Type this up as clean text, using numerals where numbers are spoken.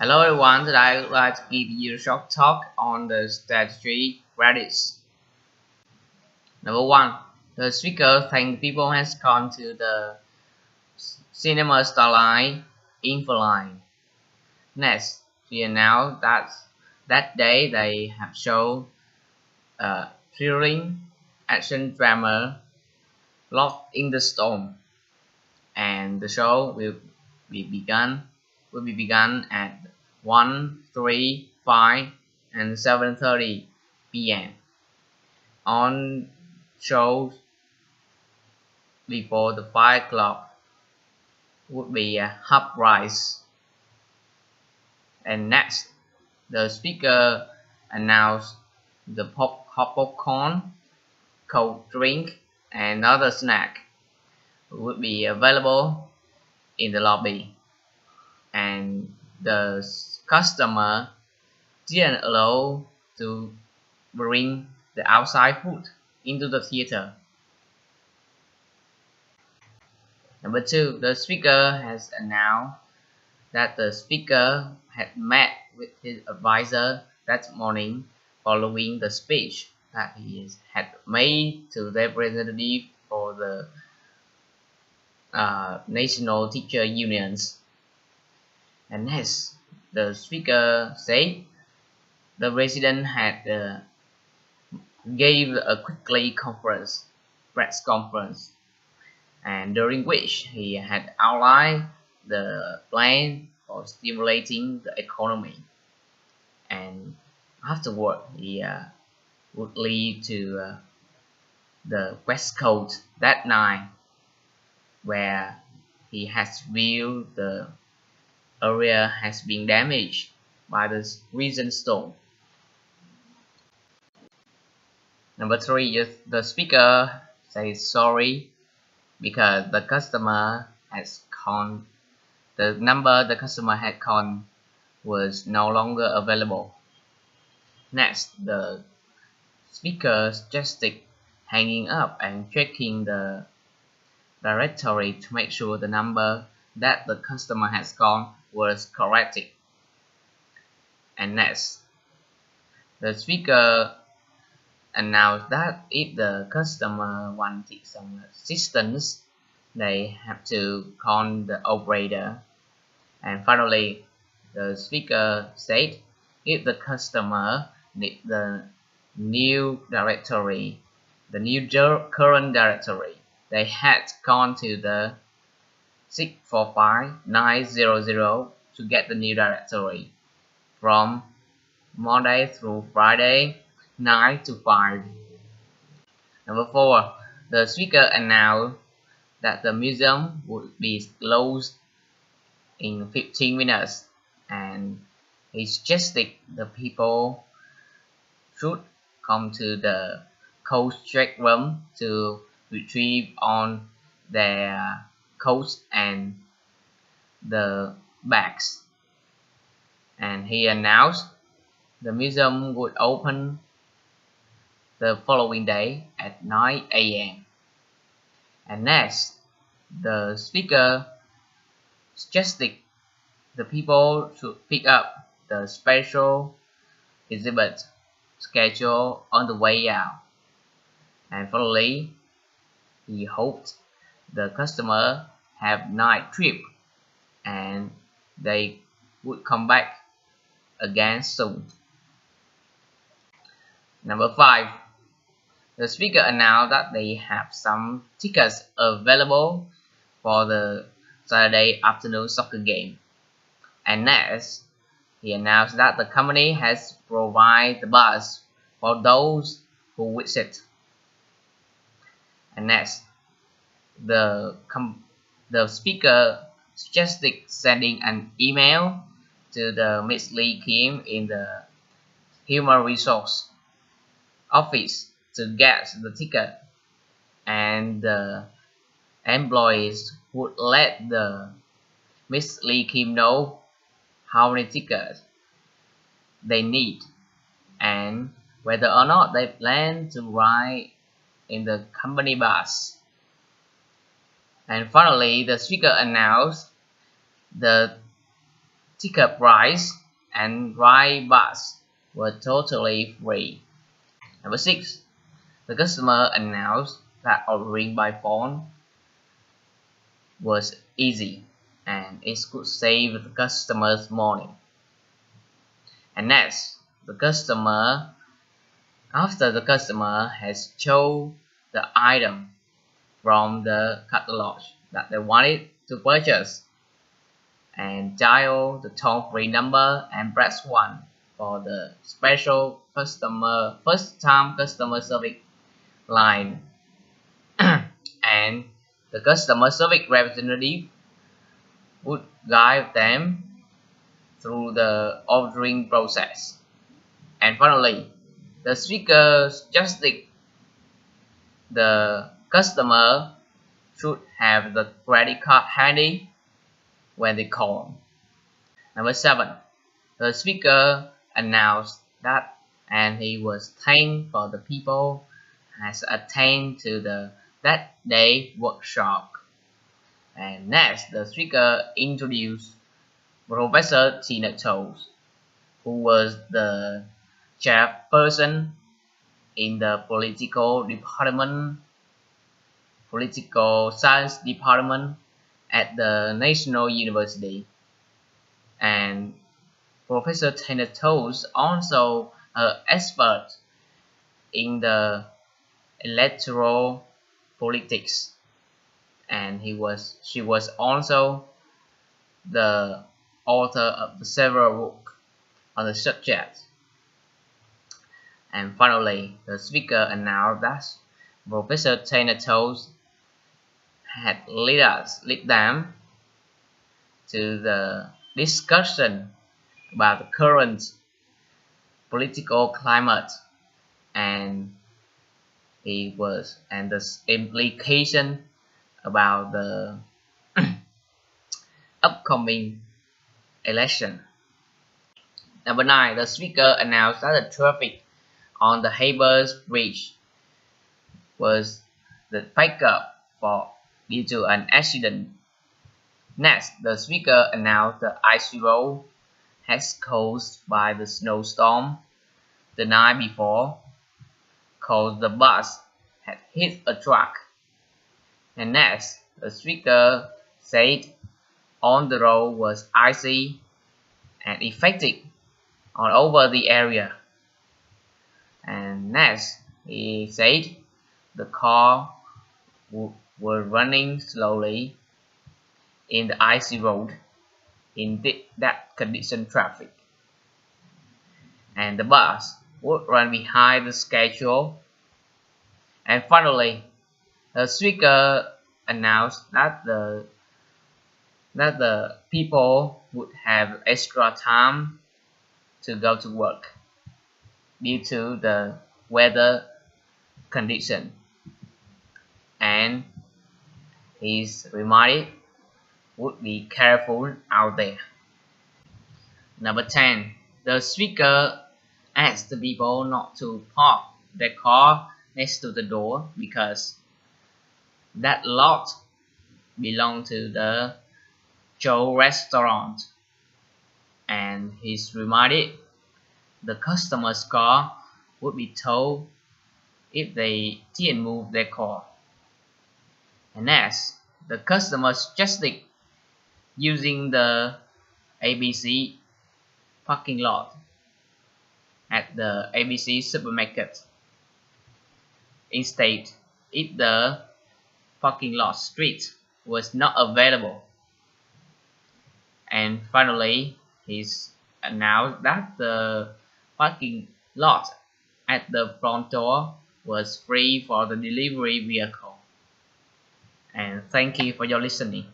Hello everyone, today I would like to give you a short talk on the strategy credits. Number one, the speaker thank people has gone to the cinema starline info line. Next, we announced that day they have shown a thrilling action drama Locked in the Storm, and the show will be begun at 1, 3, 5, and 7:30 p.m. On shows before the 5 o'clock would be Hub Rise. And next, the speaker announced the hot popcorn, cold drink, and other snack would be available in the lobby. And the customer didn't allow to bring the outside food into the theater. Number two, the speaker has announced that the speaker had met with his advisor that morning following the speech that he had made to the representative for the national teacher unions. And next, the speaker said the president had gave a quickly press conference, and during which he had outlined the plan for stimulating the economy. And afterward, he would leave to the West Coast that night, where he has viewed the area has been damaged by the recent storm. Number three is the speaker says sorry because the customer has called the number the customer had called was no longer available. Next, the speaker suggested hanging up and checking the directory to make sure the number that the customer has called was corrected. And next, the speaker announced that if the customer wanted some assistance, they have to call the operator. And finally, the speaker said if the customer needs the new directory, the new current directory, they had gone to the 645-900 to get the new directory from Monday through Friday 9 to 5. Number 4, the speaker announced that the museum would be closed in 15 minutes, and he suggested the people should come to the coast check room to retrieve on their coats and the bags. And he announced the museum would open the following day at 9 a.m. And next, the speaker suggested the people should pick up the special exhibit schedule on the way out. And finally, he hoped the customer have night trip and they would come back again soon. Number 5, the speaker announced that they have some tickets available for the Saturday afternoon soccer game. And next, he announced that the company has provided the bus for those who visit. And next, the speaker suggested sending an email to the Miss Lee Kim in the Human Resource office to get the ticket, and the employees would let the Miss Lee Kim know how many tickets they need and whether or not they plan to ride in the company bus. And finally, the speaker announced the ticket price and ride bus were totally free. Number 6. The customer announced that ordering by phone was easy and it could save the customer's money. And next, after the customer has chosen the item from the catalog that they wanted to purchase and dial the toll-free number and press 1 for the special first-time customer service line and the customer service representative would guide them through the ordering process. And finally, the speaker suggested the customer should have the credit card handy when they call. Number 7. The speaker announced that and he was thanked for the people has attended to that day workshop. And next, the speaker introduced Professor Tina Toes, who was the chairperson in the political science department at the National University. And Professor Tina Toes also an expert in the electoral politics, and she was also the author of several books on the subject. And finally, the speaker announced that Professor Tina Toes had lead them to the discussion about the current political climate and the implication about the upcoming election. Number 9. The speaker announced that the traffic on the Harbour Bridge was the backup due to an accident. Next, the speaker announced the icy road has caused by the snowstorm the night before, cause the bus had hit a truck. And next, the speaker said on the road was icy and affected all over the area. And next, he said the car were running slowly in the icy road in that condition traffic, and the bus would run behind the schedule. And finally, the speaker announced that the people would have extra time to go to work due to the weather condition, and his reminded would be careful out there. Number 10. The speaker asked the people not to park their car next to the door because that lot belonged to the Joe restaurant, and he's reminded the customer's car would be towed if they didn't move their car. And next, the customer suggested using the ABC parking lot at the ABC supermarket instead if the parking lot street was not available. And finally, he announced that the parking lot at the front door was free for the delivery vehicle. And thank you for your listening.